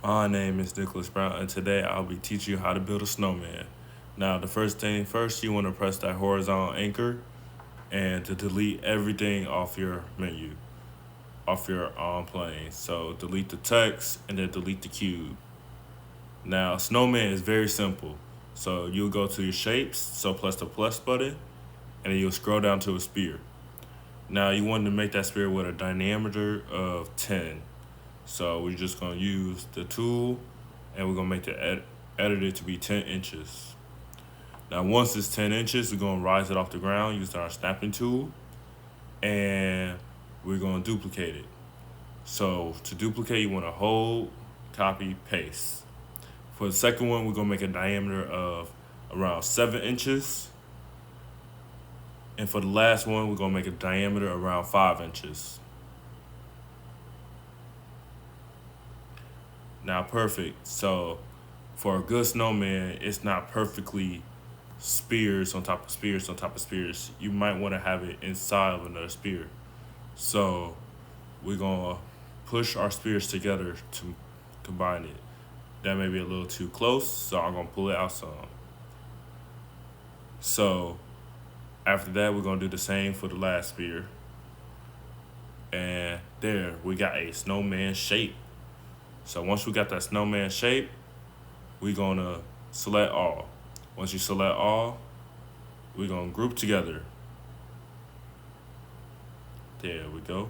My name is Nicholas Brown, and today I'll be teaching you how to build a snowman. Now, the first thing first, you want to press that horizontal anchor and to delete everything off your menu, off your plane. So delete the text and then delete the cube. Now, snowman is very simple. So you'll go to your shapes, so press the plus button, and then you'll scroll down to a spear. Now, you want to make that spear with a diameter of 10. So we're just gonna use the tool and we're gonna make the editor to be 10 inches. Now once it's 10 inches, we're gonna rise it off the ground using our snapping tool and we're gonna duplicate it. So to duplicate, you wanna hold, copy, paste. For the second one, we're gonna make a diameter of around 7 inches. And for the last one, we're gonna make a diameter around 5 inches. Now, perfect. So, for a good snowman, it's not perfectly spears on top of spears on top of spears. You might want to have it inside of another spear. So, we're going to push our spears together to combine it. That may be a little too close, so I'm going to pull it out some. So, after that, we're going to do the same for the last spear. And there, we got a snowman shape. So once we got that snowman shape, we're gonna select all. Once you select all, we're gonna group together. There we go.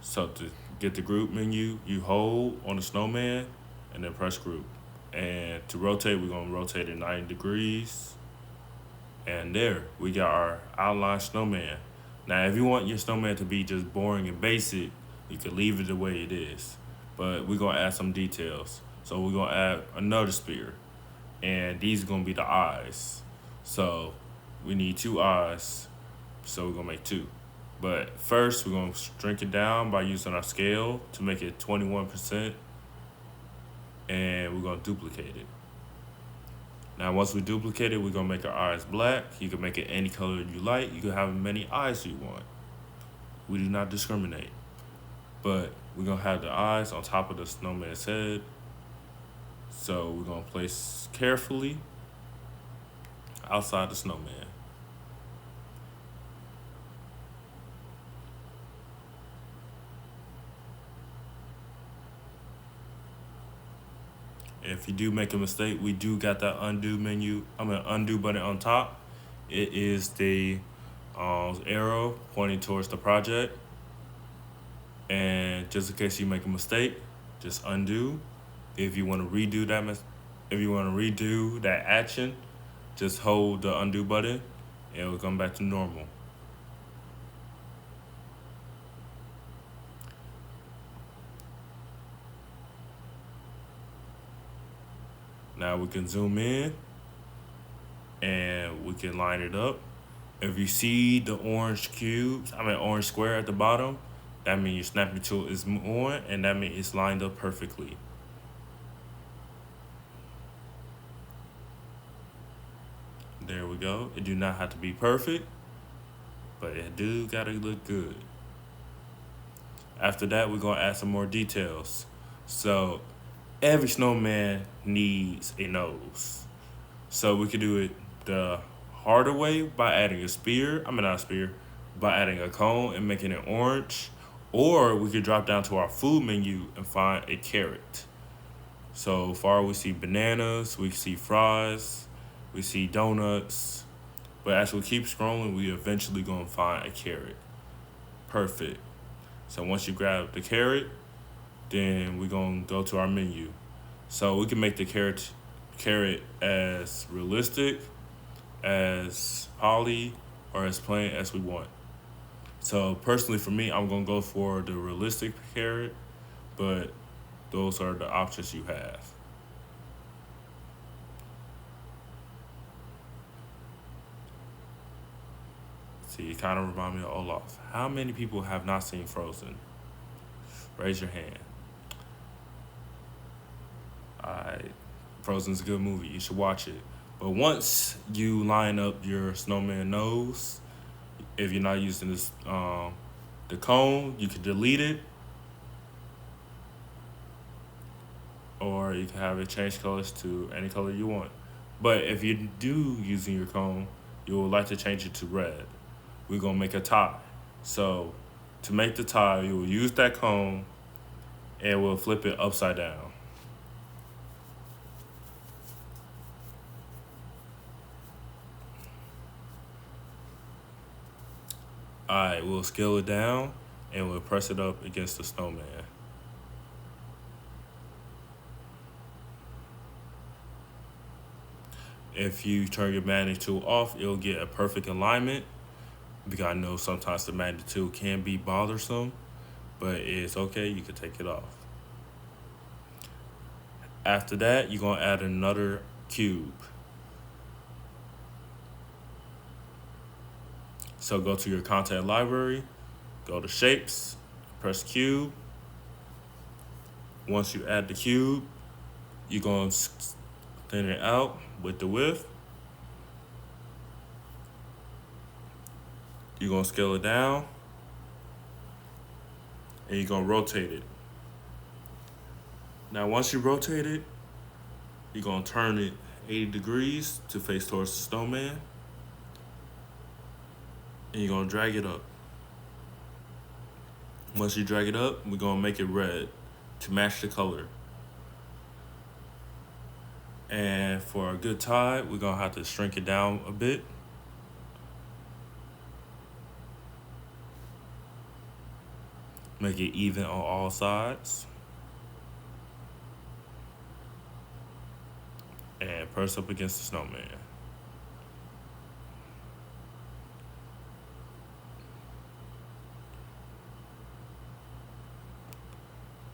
So to get the group menu, you hold on the snowman and then press group. And to rotate, we're gonna rotate it 90 degrees. And there, we got our outline snowman. Now, if you want your snowman to be just boring and basic, you can leave it the way it is. But we're gonna add some details. So we're gonna add another spear. And these are gonna be the eyes. So we need 2 eyes. So we're gonna make 2. But first we're gonna shrink it down by using our scale to make it 21%. And we're gonna duplicate it. Now once we duplicate it, we're gonna make our eyes black. You can make it any color you like. You can have as many eyes you want. We do not discriminate. But we're gonna have the eyes on top of the snowman's head. So we're gonna place carefully outside the snowman. If you do make a mistake, we do got that undo button on top. It is the arrow pointing towards the project. And just in case you make a mistake, just undo. If you want to redo that action, just hold the undo button and it will come back to normal. Now we can zoom in and we can line it up. If you see the orange square at the bottom, that means your snapping tool is on, and that means it's lined up perfectly. There we go. It do not have to be perfect, but it do gotta look good. After that, we're gonna add some more details. So every snowman needs a nose. So we could do it the harder way by adding by adding a cone and making it orange. Or we could drop down to our food menu and find a carrot. So far we see bananas, we see fries, we see donuts. But as we keep scrolling, we eventually gonna find a carrot. Perfect. So once you grab the carrot, then we're gonna go to our menu. So we can make the carrot as realistic, as poly, or as plain as we want. So personally for me, I'm gonna go for the realistic carrot, but those are the options you have. See, it kind of reminds me of Olaf. How many people have not seen Frozen? Raise your hand. Alright, Frozen's a good movie. You should watch it. But once you line up your snowman nose, if you're not using the cone, you can delete it. or you can have it change colors to any color you want. But if you do using your comb, you would like to change it to red. We're gonna make a tie. So to make the tie, you will use that comb and we'll flip it upside down. Alright, we'll scale it down and we'll press it up against the snowman. If you turn your magnet tool off, it'll get a perfect alignment because I know sometimes the magnet tool can be bothersome, but it's okay, you can take it off. After that, you're gonna add another cube. So go to your content library, go to shapes, press cube. Once you add the cube, you're gonna thin it out with the width. You're gonna scale it down and you're gonna rotate it. Now, once you rotate it, you're gonna turn it 80 degrees to face towards the snowman. And you're gonna drag it up. Once you drag it up, we're gonna make it red to match the color. And for a good tie, we're gonna have to shrink it down a bit. Make it even on all sides. And press up against the snowman.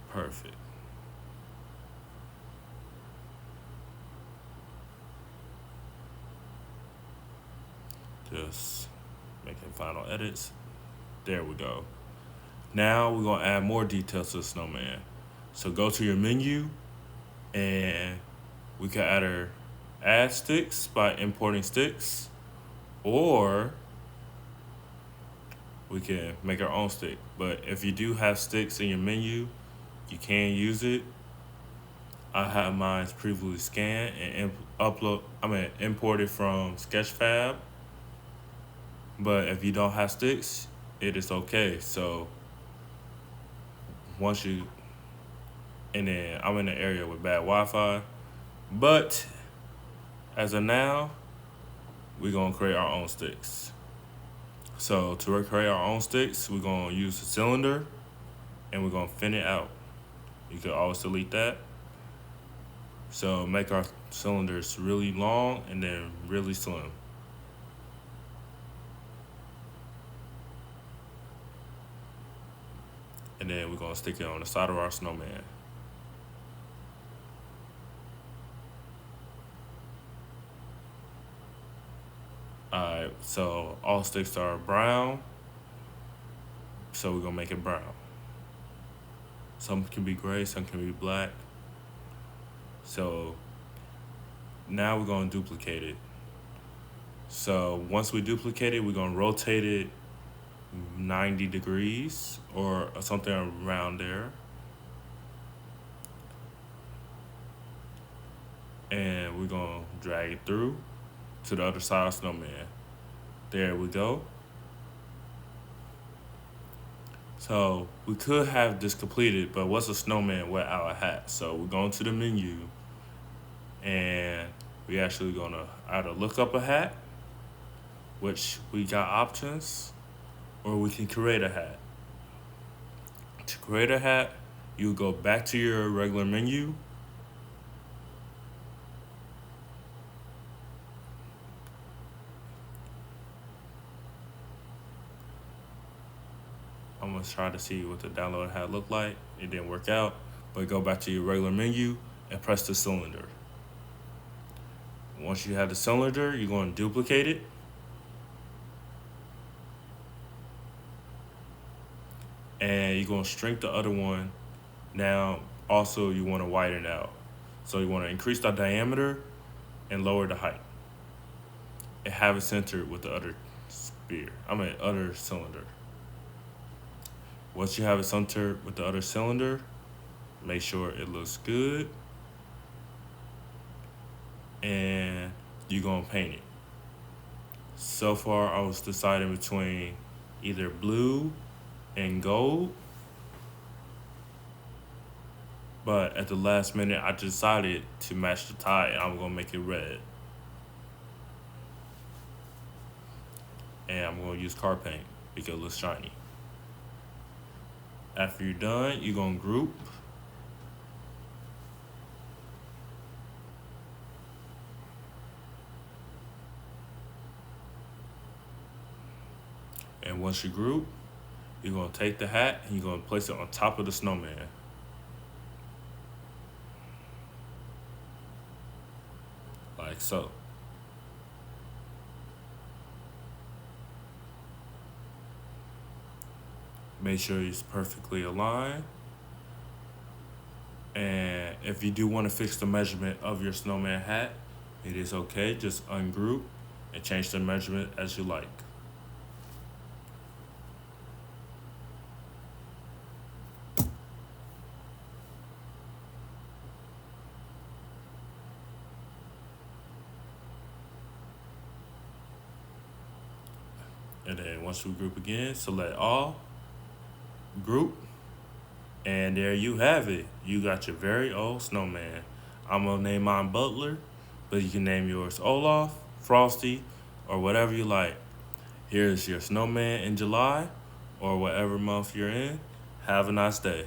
Perfect. Just making final edits. There we go. Now we're gonna add more details to the snowman. So go to your menu and we can either add sticks by importing sticks, or we can make our own stick. But if you do have sticks in your menu, you can use it. I have mine previously scanned and imported from Sketchfab. But if you don't have sticks, it is okay. So once you, and then I'm in an area with bad Wi-Fi, but as of now, we're gonna create our own sticks. So to create our own sticks, we're gonna use a cylinder and we're gonna thin it out. You can always delete that. So make our cylinders really long and then really slim. And then we're gonna stick it on the side of our snowman. Alright, so all sticks are brown. So we're gonna make it brown. Some can be gray, some can be black. So now we're gonna duplicate it. So once we duplicate it, we're gonna rotate it 90 degrees or something around there. And we're gonna drag it through to the other side of the snowman. There we go. So we could have this completed, but what's a snowman without a hat? So we're going to the menu and we actually gonna either look up a hat, which we got options, or we can create a hat. To create a hat, you go back to your regular menu. I'm gonna try to see what the download hat looked like. It didn't work out, but go back to your regular menu and press the cylinder. Once you have the cylinder, you're gonna duplicate it. And you're gonna shrink the other one. Now, also you wanna widen it out. So you wanna increase the diameter and lower the height. And have it centered with the other other cylinder. Once you have it centered with the other cylinder, make sure it looks good. and you're gonna paint it. So far, I was deciding between either blue and gold, but at the last minute, I decided to match the tie, and I'm gonna make it red. And I'm gonna use car paint because it looks shiny. After you're done, you're gonna group. And once you group, you're gonna take the hat and you're gonna place it on top of the snowman. Like so. Make sure it's perfectly aligned. And if you do want to fix the measurement of your snowman hat, it is okay. Just ungroup and change the measurement as you like. And then once we group again, select all, group, and there you have it. You got your very own snowman. I'm gonna name mine Butler, but you can name yours Olaf, Frosty, or whatever you like. Here's your snowman in July or whatever month you're in. Have a nice day.